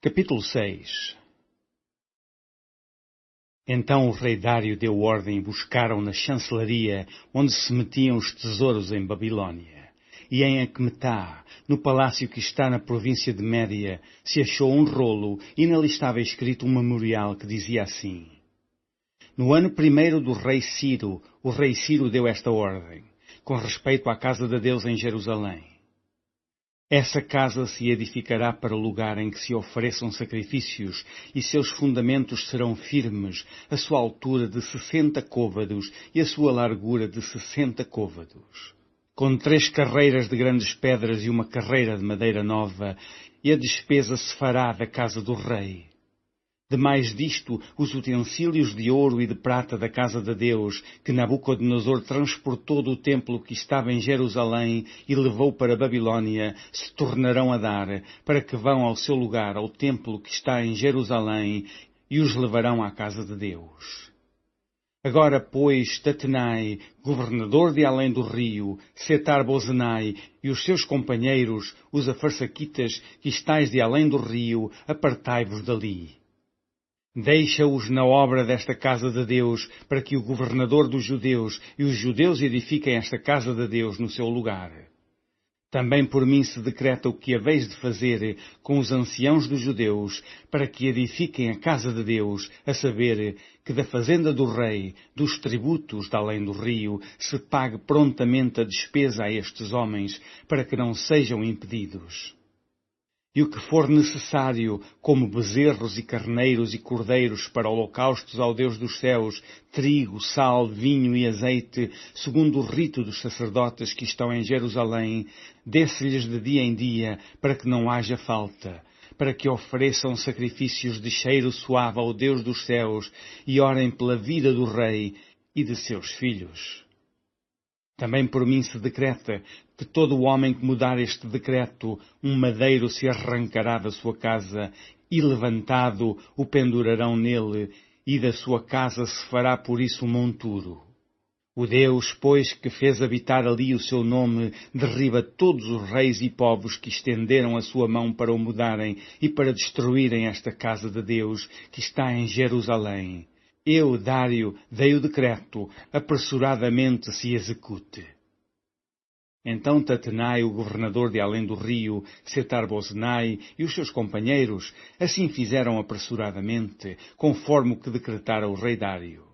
Capítulo 6. Então o rei Dário deu ordem e buscaram na chancelaria onde se metiam os tesouros em Babilônia. E em Aqumetá, no palácio que está na província de Média, se achou um rolo e nele estava escrito um memorial que dizia assim: No ano primeiro do rei Ciro, o rei Ciro deu esta ordem, com respeito à casa de Deus em Jerusalém. Essa casa se edificará para lugar em que se ofereçam sacrifícios, e seus fundamentos serão firmes, a sua altura de 60 côvados e a sua largura de 60 côvados. Com 3 carreiras de grandes pedras e uma carreira de madeira nova, e a despesa se fará da casa do rei. Demais disto, os utensílios de ouro e de prata da casa de Deus, que Nabucodonosor transportou do templo que estava em Jerusalém e levou para Babilônia, se tornarão a dar, para que vão ao seu lugar, ao templo que está em Jerusalém, e os levarão à casa de Deus. Agora, pois, Tatenai, governador de além do rio, Setar-Bozenai e os seus companheiros, os afarsaquitas, que estáis de além do rio, apartai-vos dali. Deixa-os na obra desta casa de Deus, para que o governador dos judeus e os judeus edifiquem esta casa de Deus no seu lugar. Também por mim se decreta o que haveis de fazer com os anciãos dos judeus, para que edifiquem a casa de Deus, a saber, que da fazenda do rei, dos tributos de além do rio, se pague prontamente a despesa a estes homens, para que não sejam impedidos. E o que for necessário, como bezerros e carneiros e cordeiros para holocaustos ao Deus dos céus, trigo, sal, vinho e azeite, segundo o rito dos sacerdotes que estão em Jerusalém, desse-lhes de dia em dia, para que não haja falta, para que ofereçam sacrifícios de cheiro suave ao Deus dos céus e orem pela vida do rei e de seus filhos. Também por mim se decreta que todo o homem que mudar este decreto, um madeiro se arrancará da sua casa, e levantado o pendurarão nele, e da sua casa se fará por isso um monturo. O Deus, pois, que fez habitar ali o seu nome, derriba todos os reis e povos que estenderam a sua mão para o mudarem e para destruírem esta casa de Deus, que está em Jerusalém. Eu, Dário, dei o decreto, apressuradamente se execute. Então Tatenai, o governador de além do rio, Setar-Bozenai e os seus companheiros, assim fizeram apressuradamente, conforme o que decretara o rei Dário.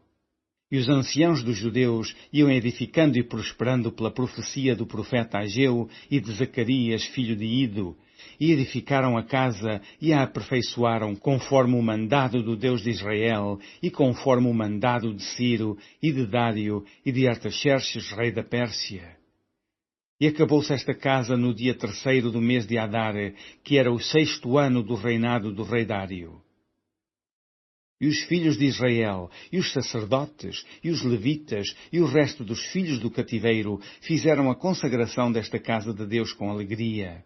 E os anciãos dos judeus iam edificando e prosperando pela profecia do profeta Ageu e de Zacarias, filho de Ido, e edificaram a casa e a aperfeiçoaram conforme o mandado do Deus de Israel e conforme o mandado de Ciro e de Dário e de Artaxerxes, rei da Pérsia. E acabou-se esta casa no dia 3º do mês de Adar, que era o 6º ano do reinado do rei Dário. E os filhos de Israel, e os sacerdotes, e os levitas, e o resto dos filhos do cativeiro fizeram a consagração desta casa de Deus com alegria.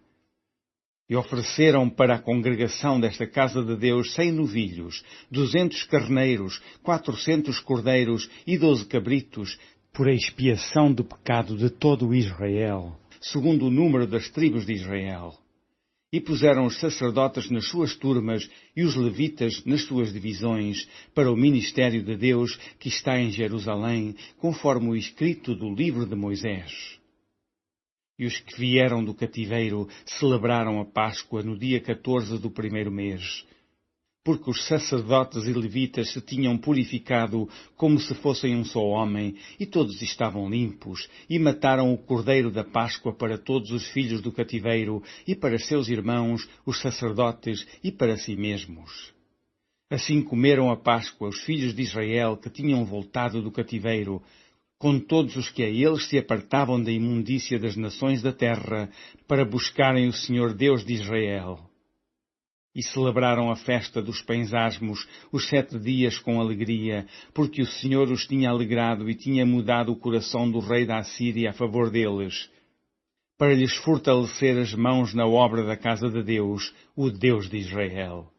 E ofereceram para a congregação desta casa de Deus 100 novilhos, 200 carneiros, 400 cordeiros e 12 cabritos, por expiação do pecado de todo o Israel, segundo o número das tribos de Israel. E puseram os sacerdotes nas suas turmas e os levitas nas suas divisões, para o ministério de Deus que está em Jerusalém, conforme o escrito do livro de Moisés. E os que vieram do cativeiro celebraram a Páscoa no dia 14 do primeiro mês, porque os sacerdotes e levitas se tinham purificado como se fossem um só homem, e todos estavam limpos, e mataram o cordeiro da Páscoa para todos os filhos do cativeiro, e para seus irmãos, os sacerdotes, e para si mesmos. Assim comeram a Páscoa os filhos de Israel que tinham voltado do cativeiro, com todos os que a eles se apartavam da imundícia das nações da terra, para buscarem o Senhor Deus de Israel. E celebraram a festa dos pães asmos os 7 dias com alegria, porque o Senhor os tinha alegrado e tinha mudado o coração do rei da Assíria a favor deles, para lhes fortalecer as mãos na obra da casa de Deus, o Deus de Israel.